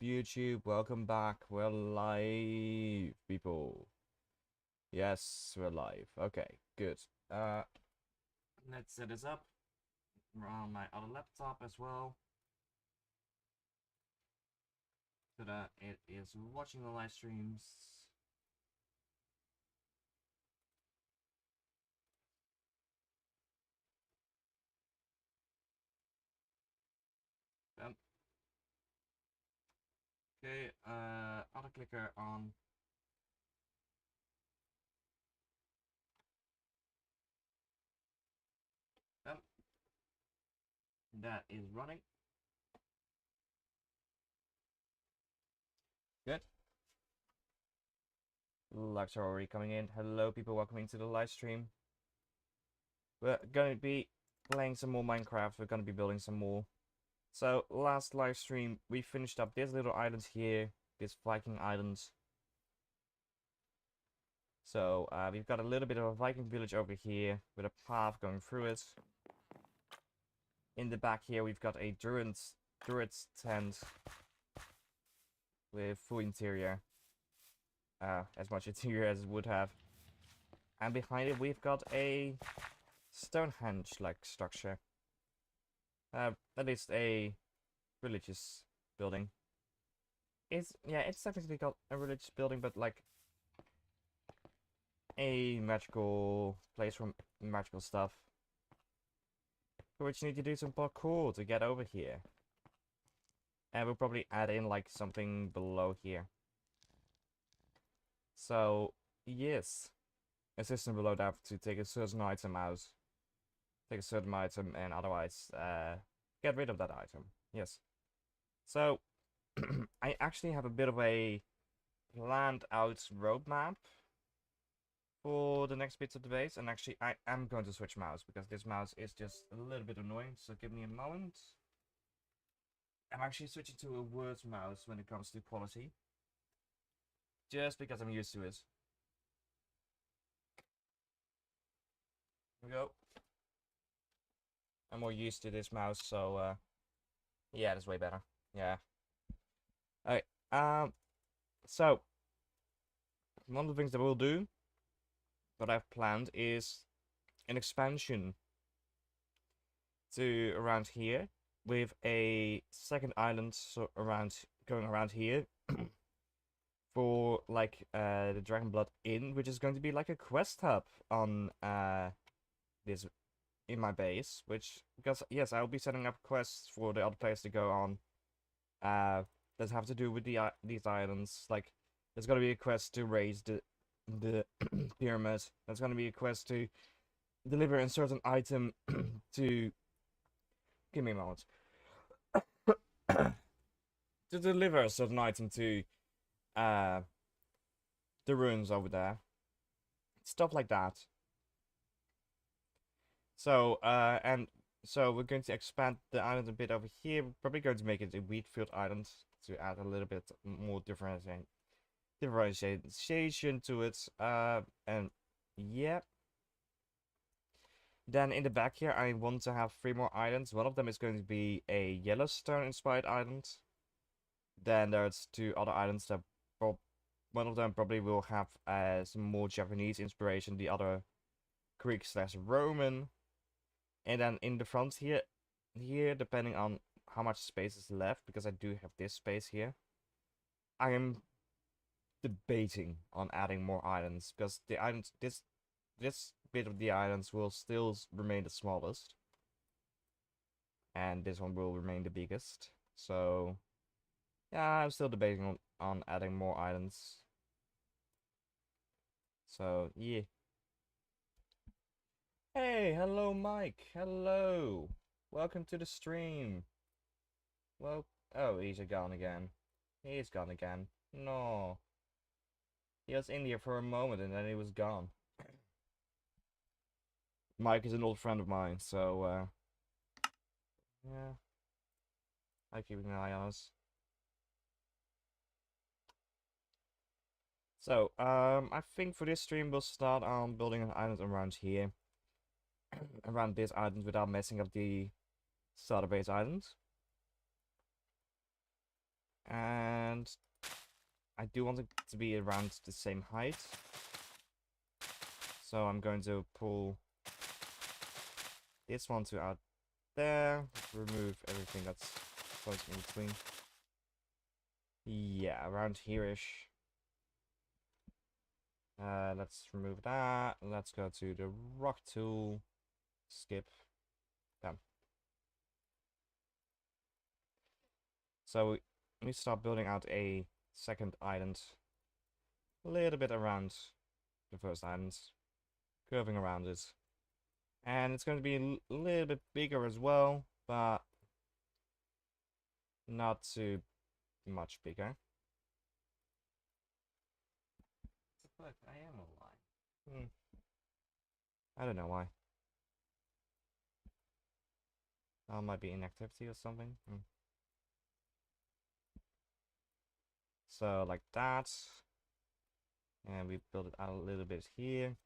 YouTube? Welcome back. We're live, people. Yes, we're live. Okay, good. Let's set this up. We're on my other laptop as well, so that it is watching the live streams. Okay, auto clicker on. That is running. Good. Likes are already coming in. Hello, people. Welcome into the live stream. We're going to be playing some more Minecraft. We're going to be building some more. So, last live stream, we finished up this little island here. This Viking island. So, we've got a little bit of a Viking village over here with a path going through it. In the back here, we've got a druid's tent with full interior. As much interior as it would have. And behind it, we've got a Stonehenge-like structure. That is a religious building. It's technically called a religious building, but like a magical place for magical stuff. For which you need to do some parkour to get over here. And we'll probably add in like something below here. So yes, a system below that to take a certain item out. Take a certain item and otherwise get rid of that item. Yes. So I actually have a bit of a planned out roadmap for the next bits of the base, and actually I am going to switch mouse because this mouse is just a little bit annoying, so give me a moment. I'm actually switching to a words mouse when it comes to quality, just because I'm used to it. Here we go. I'm more used to this mouse, so yeah, that's way better. Yeah. Alright, so one of the things that we'll do, what I've planned, is an expansion to around here with a second island going around here for like the Dragonblood Inn, which is going to be like a quest hub on this in my base, which because yes, I'll be setting up quests for the other players to go on that have to do with these islands. Like there's gonna be a quest to raise the pyramid. There's gonna be a quest to deliver a certain item to give me a moment. To deliver a certain item to the ruins over there. Stuff like that. So, so we're going to expand the island a bit over here. We're probably going to make it a wheatfield island to add a little bit more differentiation to it. And yeah. Then in the back here, I want to have 3 more islands. One of them is going to be a Yellowstone-inspired island. Then there's 2 other islands that one of them probably will have some more Japanese inspiration. The other Greek/Roman. And then in the front here, depending on how much space is left, because I do have this space here, I am debating on adding more islands because the islands this bit of the islands will still remain the smallest, and this one will remain the biggest. So yeah, I'm still debating on adding more islands. So yeah. Hey, hello Mike. Hello. Welcome to the stream. Well, oh, he's gone again. He's gone again. No. He was in here for a moment and then he was gone. Mike is an old friend of mine, so yeah. I'm keeping an eye on us. So, I think for this stream we'll start on building an island around here. Around this island without messing up the starter base islands. And I do want it to be around the same height. So I'm going to pull this one to out there. Remove everything that's close in between. Yeah, around here-ish. Let's remove that. Let's go to the rock tool. Skip. Done. So we start building out a second island. A little bit around the first island. Curving around it. And it's going to be a little bit bigger as well, but not too much bigger. What the fuck? I am alive. I don't know why. That might be inactivity or something. So like that. And we build it out a little bit here.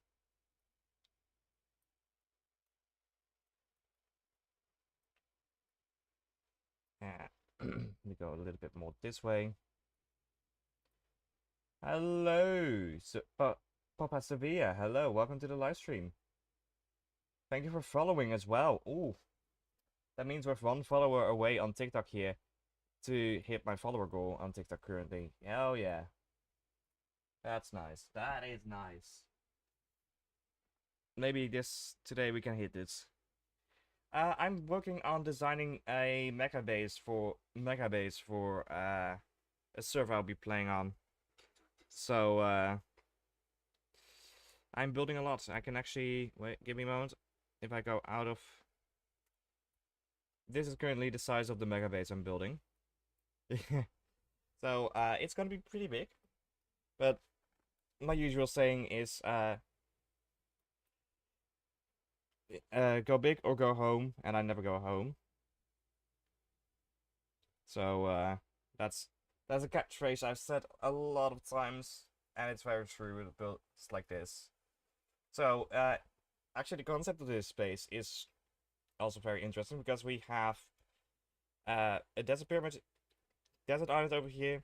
And we go a little bit more this way. Hello, Papa Sevilla. Hello, welcome to the live stream. Thank you for following as well. Ooh, that means we're one follower away on TikTok here to hit my follower goal on TikTok currently. Hell yeah. That's nice. That is nice. Maybe today we can hit this. I'm working on designing a mecha base for a server I'll be playing on. So I'm building a lot. I can actually wait. Give me a moment. If I go out of, this is currently the size of the mega base I'm building. So it's gonna be pretty big. But my usual saying is go big or go home, and I never go home. So that's a catchphrase I've said a lot of times, and it's very true with builds like this. So actually, the concept of this space is also very interesting because we have a desert island over here,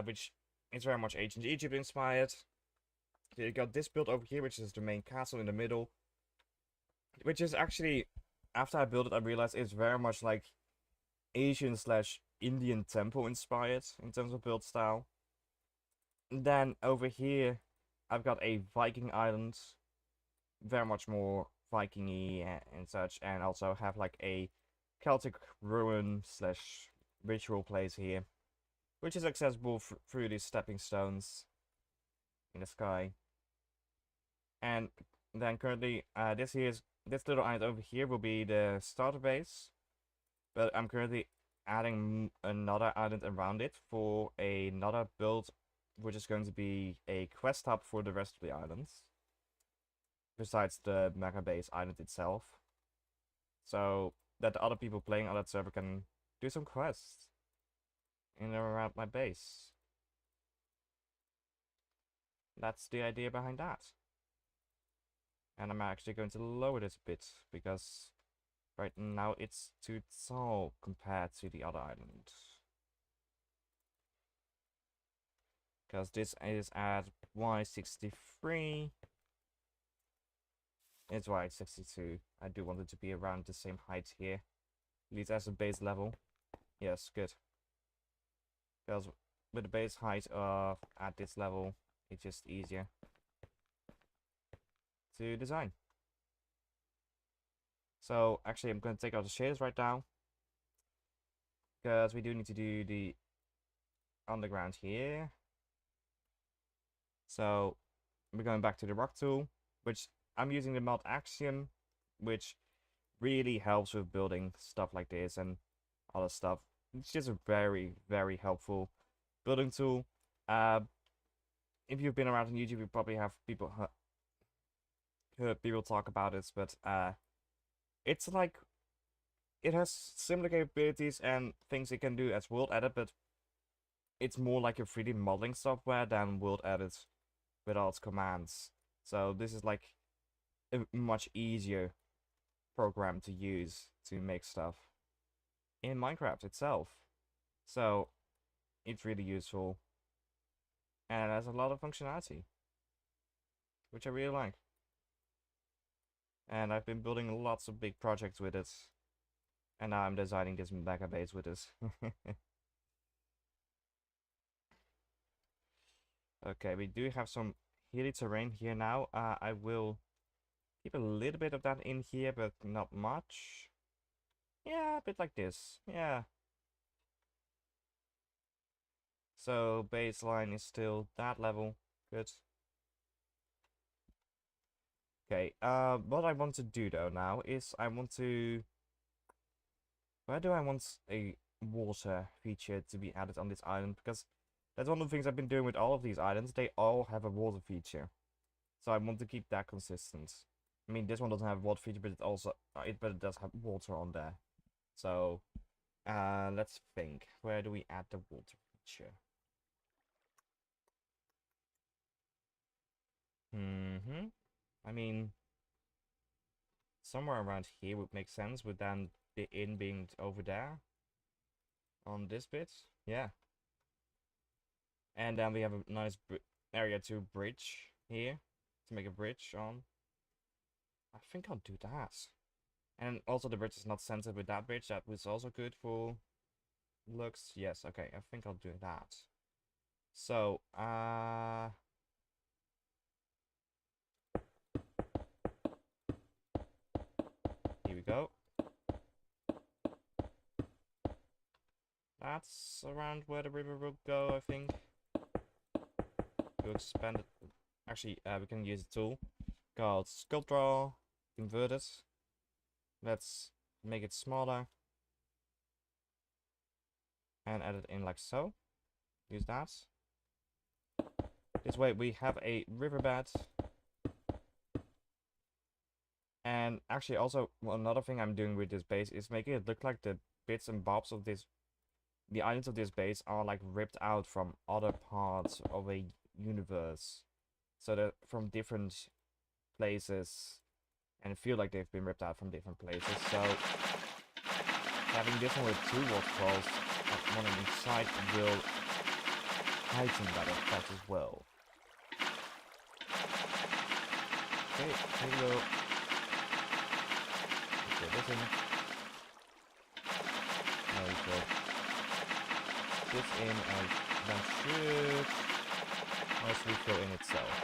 which is very much ancient Egypt inspired. You got this build over here, which is the main castle in the middle, which is actually, after I built it, I realized it's very much like Asian/Indian temple inspired in terms of build style. And then over here, I've got a Viking island, very much more Viking-y and such, and also have like a Celtic ruin/ritual place here, which is accessible through these stepping stones in the sky. And then currently, this little island over here will be the starter base, but I'm currently adding another island around it for another build, which is going to be a quest hub for the rest of the islands, besides the mega base island itself, so that the other people playing on that server can do some quests in and around my base. That's the idea behind that. And I'm actually going to lower this a bit, because right now it's too tall compared to the other island. Because this is at Y63. It's Y62. I do want it to be around the same height here. At least as a base level. Yes, good. Because with the base height at this level, it's just easier to design. So actually, I'm going to take out the shaders right now, because we do need to do the underground here. So we're going back to the rock tool, which I'm using the mod Axiom, which really helps with building stuff like this and other stuff. It's just a very, very helpful building tool. If you've been around on YouTube, you probably have heard people talk about it, but it's like, it has similar capabilities and things it can do as World Edit, but it's more like a 3D modeling software than World Edit with all its commands. So this is like a much easier program to use to make stuff in Minecraft itself. So it's really useful. And it has a lot of functionality, which I really like. And I've been building lots of big projects with it. And now I'm designing this mega base with it. Okay, we do have some hilly terrain here now. I will keep a little bit of that in here, but not much. Yeah, a bit like this. Yeah. So baseline is still that level. Good. Okay, what I want to do though now is I want to... Where do I want a water feature to be added on this island? Because that's one of the things I've been doing with all of these islands. They all have a water feature. So I want to keep that consistent. I mean, this one doesn't have a water feature, but it also but it does have water on there. So, let's think. Where do we add the water feature? I mean, somewhere around here would make sense, with then the inn being over there on this bit. Yeah. And then we have a nice area to bridge here, to make a bridge on. I think I'll do that. And also the bridge is not centered with that bridge. That was also good for looks. Yes, okay, I think I'll do that. So, here we go. That's around where the river will go, I think. We'll expand it. Actually, we can use a tool called Sculptral, convert it. Let's make it smaller. And add it in like so. Use that. This way we have a riverbed. And actually also, another thing I'm doing with this base is making it look like the bits and bobs of this, the islands of this base are like ripped out from other parts of a universe. So that from different places, and feel like they've been ripped out from different places. So having this one with two waterfalls, one on each side, will heighten that effect as well. Okay, here we go. Let's this in. There we go. This in, and that should nicely fill in itself.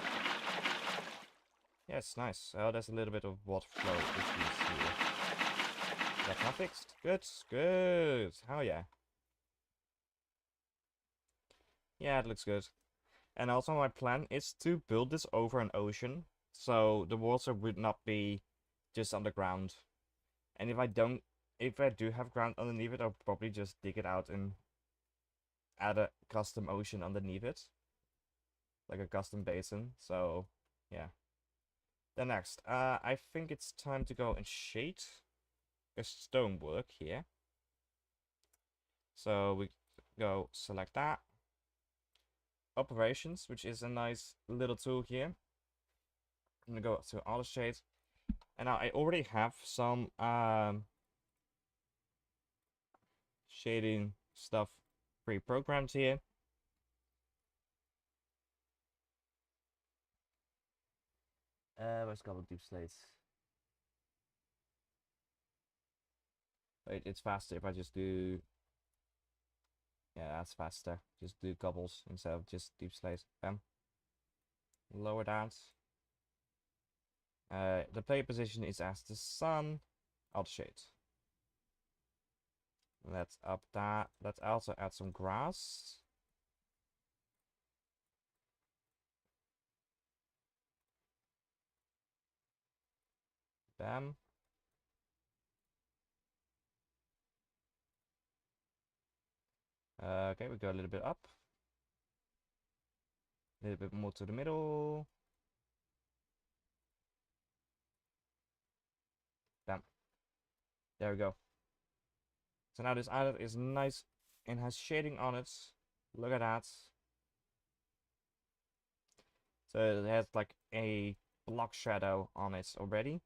Yes, nice. Oh, there's a little bit of water flow issues here. That's not fixed. Good, good. Hell yeah. Yeah, it looks good. And also my plan is to build this over an ocean, so the water would not be just underground. And if I do have ground underneath it, I'll probably just dig it out and add a custom ocean underneath it. Like a custom basin, so yeah. Then next, I think it's time to go and shade a stonework here. So we go select that. Operations, which is a nice little tool here. I'm gonna go to auto shade. And now I already have some shading stuff pre-programmed here. Where's a couple of deep slates? Wait, it's faster if I just do... Yeah, that's faster. Just do cobbles instead of just deep slates. Bam. Lower that. The player position is as the sun. Auto shade. Let's up that. Let's also add some grass. Bam. Okay, we go a little bit up. A little bit more to the middle. Bam. There we go. So now this island is nice and has shading on it. Look at that. So it has like a block shadow on it already,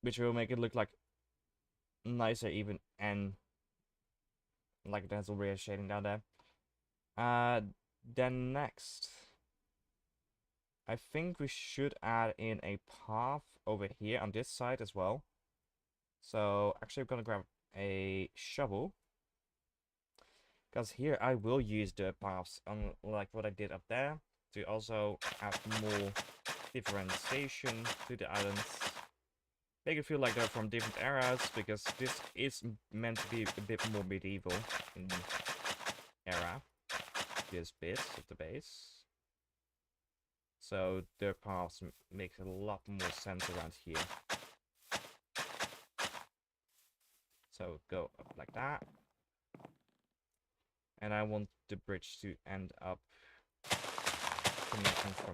which will make it look like nicer even, and like it has already shading down there. Then next, I think we should add in a path over here on this side as well. So actually, I'm gonna grab a shovel, because here I will use the paths on like what I did up there to also add more differentiation to the islands. Make it feel like they're from different eras, because this is meant to be a bit more medieval in era, this bit of the base. So their paths make a lot more sense around here. So go up like that. And I want the bridge to end up connecting from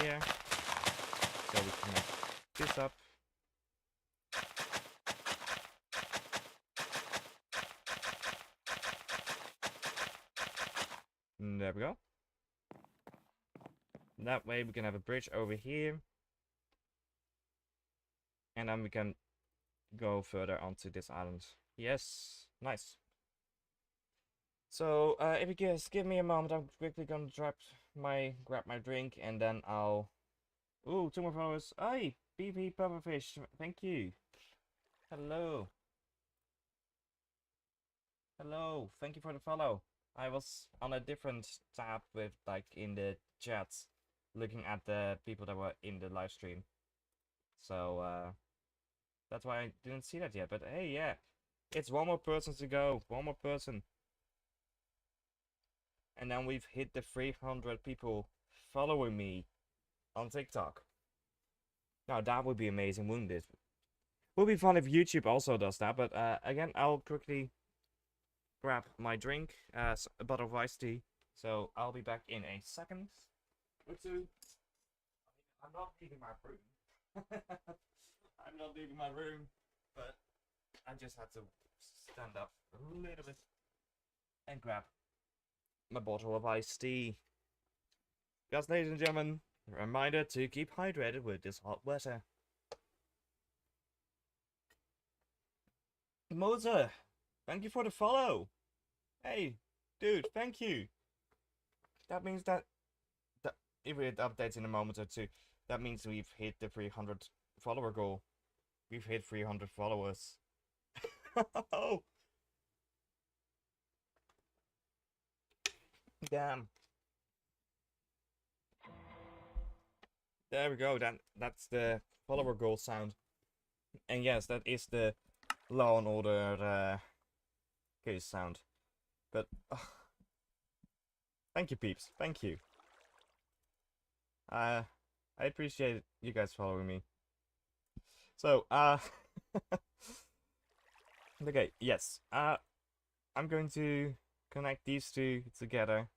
here. So we connect this up. And there we go. That way we can have a bridge over here. And then we can go further onto this island. Yes, nice. So, if you guys give me a moment, I'm quickly gonna grab my drink, and then I'll... Ooh, 2 more followers. Hey, BP Pufferfish, thank you. Hello. Hello, thank you for the follow. I was on a different tab with, like, in the chats, looking at the people that were in the live stream. So, that's why I didn't see that yet, but hey, yeah. It's 1 more person to go, 1 more person. And then we've hit the 300 people following me on TikTok. Now that would be amazing, wouldn't it? Would be fun if YouTube also does that, but again, I'll quickly grab my drink, a bottle of iced tea. So I'll be back in a second or two. I'm not leaving my room. I'm not leaving my room, but I just had to stand up a little bit and grab my bottle of iced tea. Yes, ladies and gentlemen, a reminder to keep hydrated with this hot weather. Moza, thank you for the follow. Hey, dude, thank you. That means that if it updates in a moment or two, that means we've hit the 300 follower goal. We've hit 300 followers. Oh, damn. There we go. That's the follower goal sound. And yes, that is the Law and Order case sound. But thank you, peeps. Thank you. I appreciate you guys following me. So, okay, yes. I'm going to connect these two together.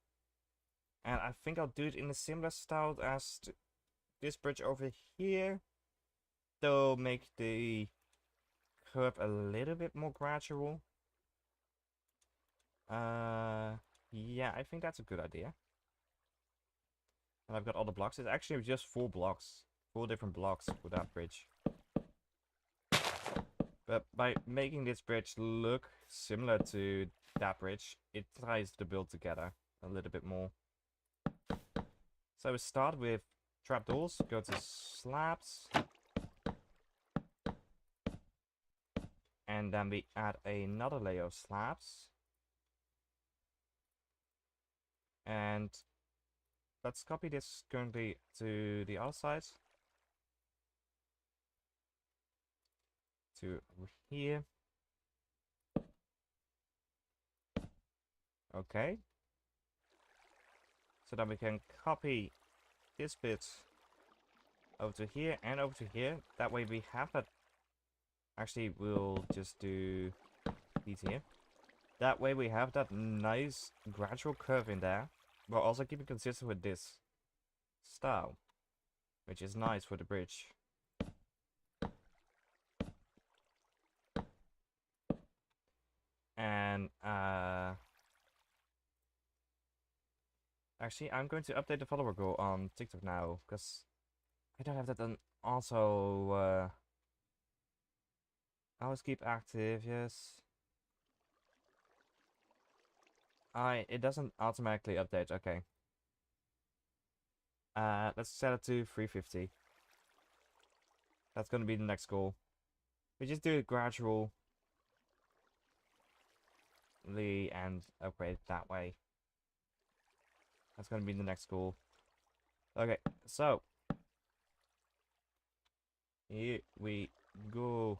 And I think I'll do it in a similar style as this bridge over here. Though make the curve a little bit more gradual. Yeah, I think that's a good idea. And I've got all the blocks. It's actually just 4 blocks. 4 different blocks for that bridge. But by making this bridge look similar to that bridge, it ties the build together a little bit more. So we start with trapdoors, go to slabs. And then we add another layer of slabs. And let's copy this currently to the other side. To over here. Okay. So then we can copy this bit over to here and over to here. That way we have that. Actually, we'll just do these here. That way we have that nice gradual curve in there. While also keeping consistent with this style. Which is nice for the bridge. And actually, I'm going to update the follower goal on TikTok now, because I don't have that done. Also, always keep active, yes. It doesn't automatically update. Okay. Let's set it to 350. That's gonna be the next goal. We just do it gradually and upgrade that way. That's gonna be the next goal. Okay, so here we go.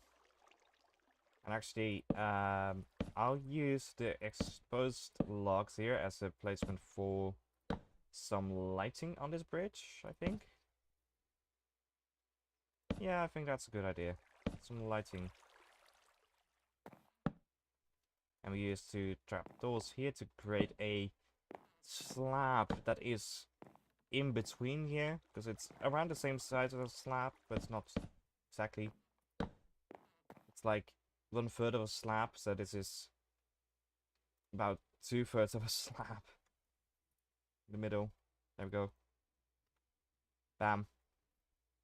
And actually, I'll use the exposed logs here as a placement for some lighting on this bridge, I think. Yeah, I think that's a good idea. Some lighting. And we use two trapdoors here to create a slab that is in between here, because it's around the same size as a slab, but it's not exactly. It's like 1/3 of a slab, so this is about 2/3 of a slab. In the middle. There we go. Bam.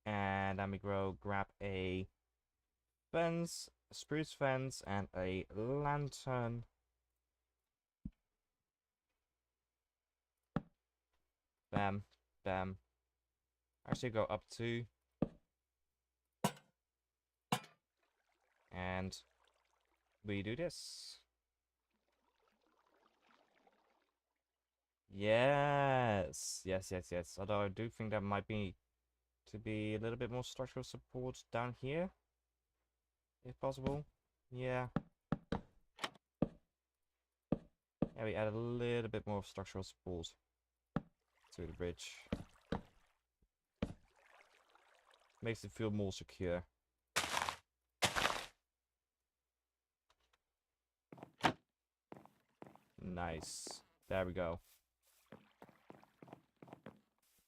And then we grab a fence, a spruce fence, and a lantern. Bam. Bam. Actually go up 2. And we do this. Yes. Yes, yes, yes. Although I do think that might be to be a little bit more structural support down here. If possible. Yeah. Yeah, we add a little bit more structural support to the bridge. Makes it feel more secure. Nice. There we go.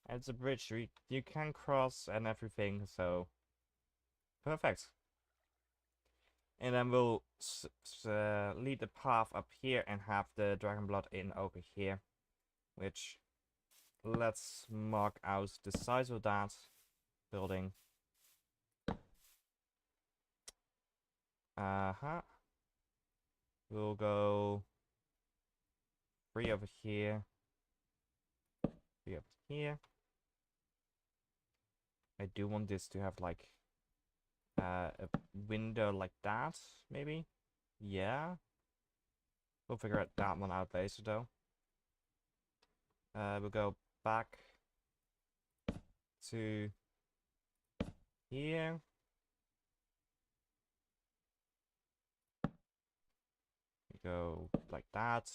And it's a bridge you can cross and everything, so perfect. And then we'll lead the path up here and have the Dragon Blood Inn over here. Which, let's mark out the size of that building. We'll go 3 over here. 3 over here. I do want this to have like a window like that, maybe? Yeah. We'll figure that one out later though. We'll go back to here. We go like that.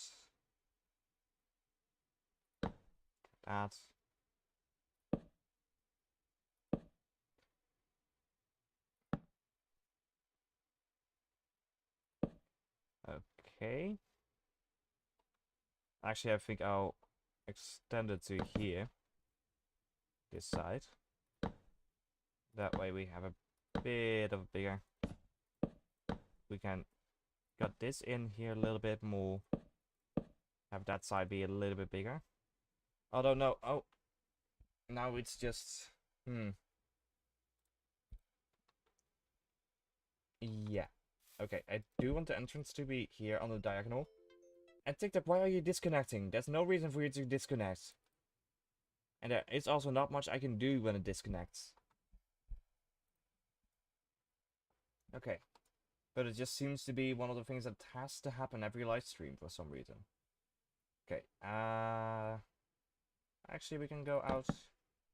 That. Okay. Actually, I think I'll extend it to here. This side. That way we have a bit of bigger. We can got this in here a little bit more. Have that side be a little bit bigger. Although no, oh, now it's just yeah. Okay, I do want the entrance to be here on the diagonal. And TikTok, why are you disconnecting? There's no reason for you to disconnect. And there is also not much I can do when it disconnects. Okay. But it just seems to be one of the things that has to happen every live stream for some reason. Okay, actually we can go out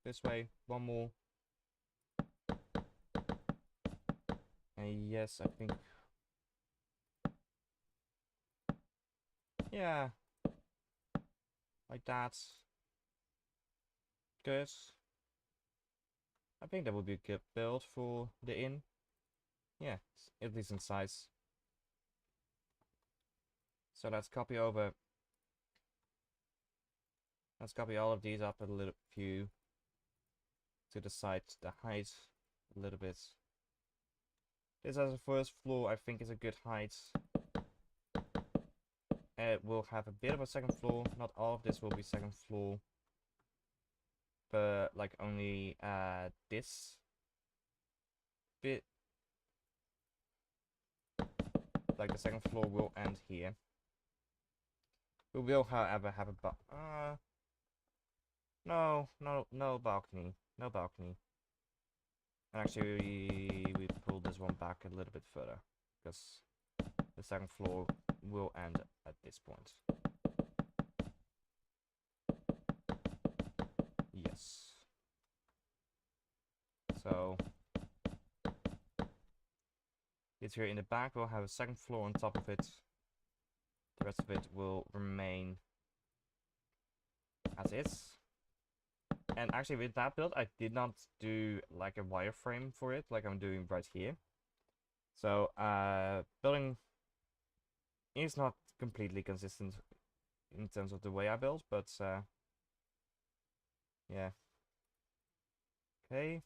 this way, one more. And yes, I think... Yeah. Like that. Good. I think that would be a good build for the inn. Yeah, at least in size. So let's copy over. Let's copy all of these up a little few to the side, the height a little bit. This as a first floor I think is a good height. It will have a bit of a second floor. Not all of this will be second floor. But like only this bit. Like the second floor will end here. We will, however, have a no balcony. No balcony. And actually, we pulled this one back a little bit further. Because the second floor will end at this point. Yes. So, it's here in the back. We'll have a second floor on top of it. The rest of it will remain as is. And actually with that build, I did not do like a wireframe for it, like I'm doing right here. So, building is not completely consistent in terms of the way I build, but, yeah. Okay.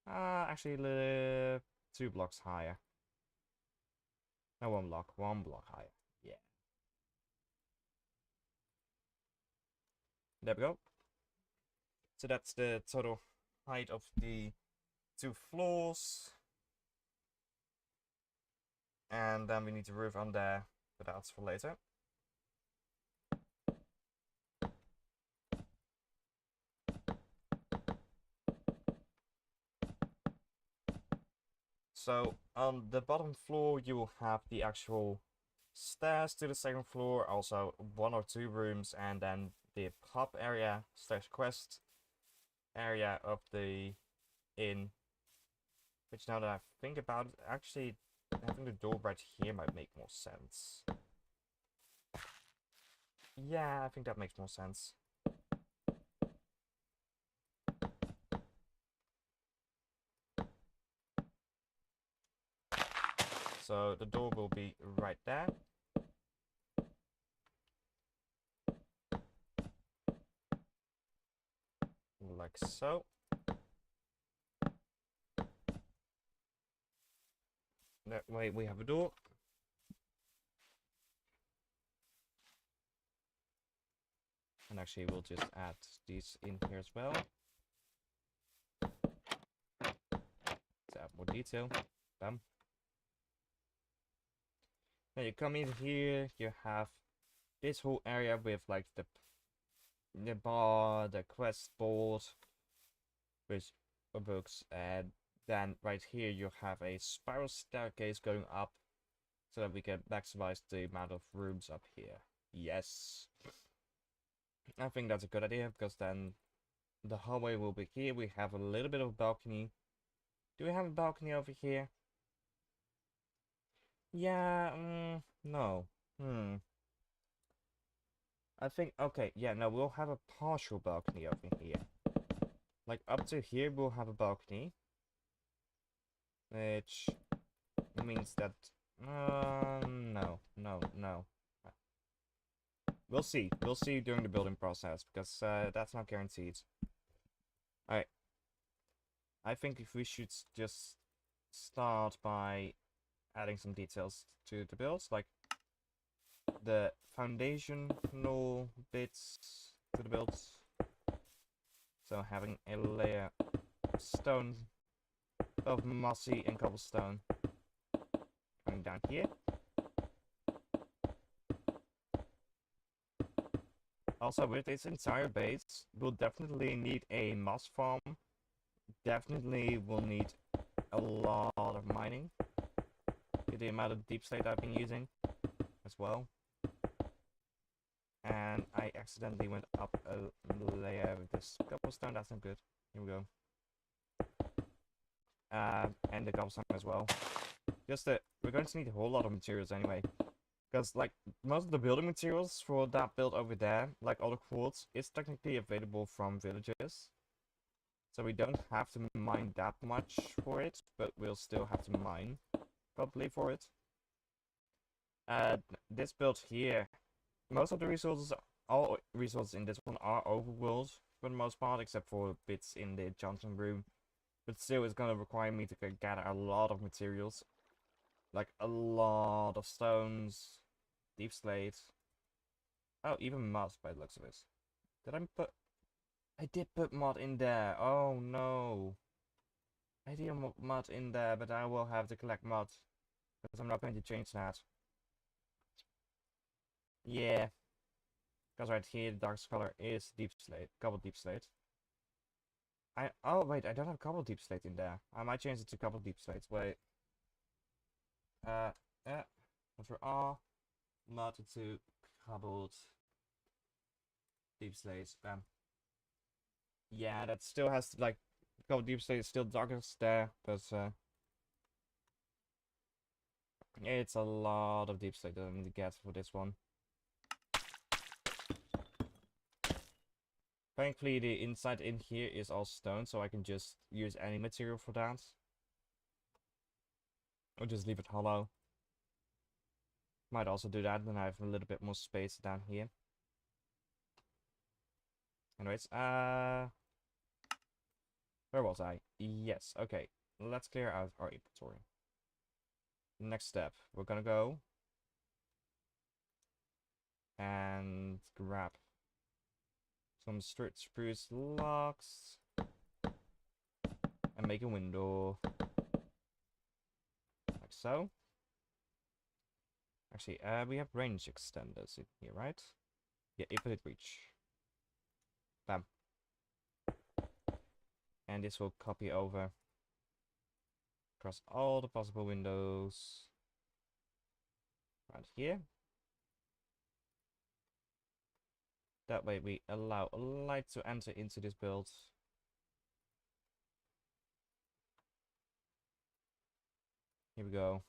Actually, 2 blocks higher. No, 1 block higher. Yeah. There we go. So that's the total height of the 2 floors. And then we need a roof on there, but that's for later. So on the bottom floor you will have the actual stairs to the second floor, also 1 or 2 rooms, and then the pub area / quest area of the inn. Which, now that I think about it, actually having the door right here might make more sense. Yeah, I think that makes more sense. So the door will be right there. Like so. That way we have a door. And actually we'll just add these in here as well. To add more detail. Bam. Now you come in here, you have this whole area with like the bar, the quest board, which are books, and then right here you have a spiral staircase going up so that we can maximize the amount of rooms up here. Yes. I think that's a good idea, because then the hallway will be here. We have a little bit of a balcony. Do we have a balcony over here? Yeah, no. I think, okay, yeah, no, we'll have a partial balcony over here. Like, up to here, we'll have a balcony. Which means that, no. We'll see. We'll see during the building process, because that's not guaranteed. Alright. I think if we should just start by adding some details to the builds, like the foundational bits to the builds. So having a layer of stone, of mossy and cobblestone coming down here. Also, with its entire base, we'll definitely need a moss farm. Definitely will need a lot of mining. The amount of deep slate I've been using as well. And I accidentally went up a layer with this cobblestone. That's not good. Here we go. And the cobblestone as well. Just that we're going to need a whole lot of materials anyway. Because, like, most of the building materials for that build over there, like all the quartz, is technically available from villagers. So we don't have to mine that much for it, but we'll still have to mine, probably, for it. This build here, most of the resources, all resources in this one are overworld for the most part, except for bits in the Johnson room. But still, it's gonna require me to gather a lot of materials. Like, a lot of stones, deep slate. Oh, even mud by the looks of it. Did I put... I did put mud in there. Oh, no. I did put mud in there, but I will have to collect mud. Because I'm not going to change that. Yeah, because right here the darkest color is deep slate, cobble deep slate. Oh wait, I don't have cobble deep slate in there. I might change it to cobble deep slate. Wait. Yeah. Ctrl R, mod it to cobbled deep slate. Bam. Yeah, that still has like cobbled deep slate is still darkest there, but it's a lot of deep slate that I need to get for this one. Thankfully, the inside in here is all stone, so I can just use any material for that. Or just leave it hollow. Might also do that, then I have a little bit more space down here. Anyways, where was I? Yes, okay. Let's clear out our inventory. Next step, we're gonna go and grab some straight spruce logs and make a window. Like so. Actually, we have range extenders in here, right? Yeah, infinite reach. Bam. And this will copy over across all the possible windows around here. That way we allow light to enter into this build. Here we go.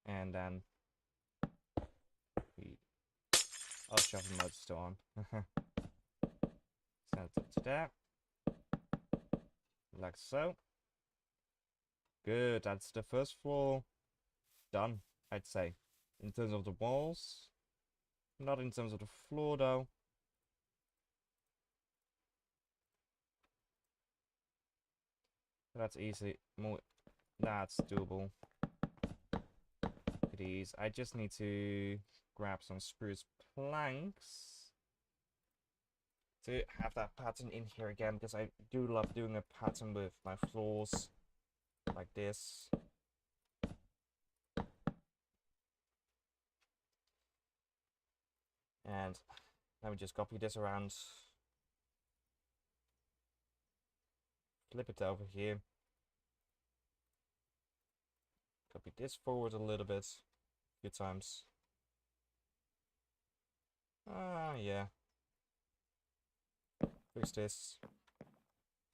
And then we... Oh, shuffle mode's still on. Send it up to there. Like so. Good, that's the first floor done, I'd say. In terms of the walls. Not in terms of the floor, though. That's easy. More... That's doable. It is. I just need to grab some spruce planks to have that pattern in here again, because I do love doing a pattern with my floors like this. And let me just copy this around, flip it over here, copy this forward a little bit, a few times. Yeah. Fix this.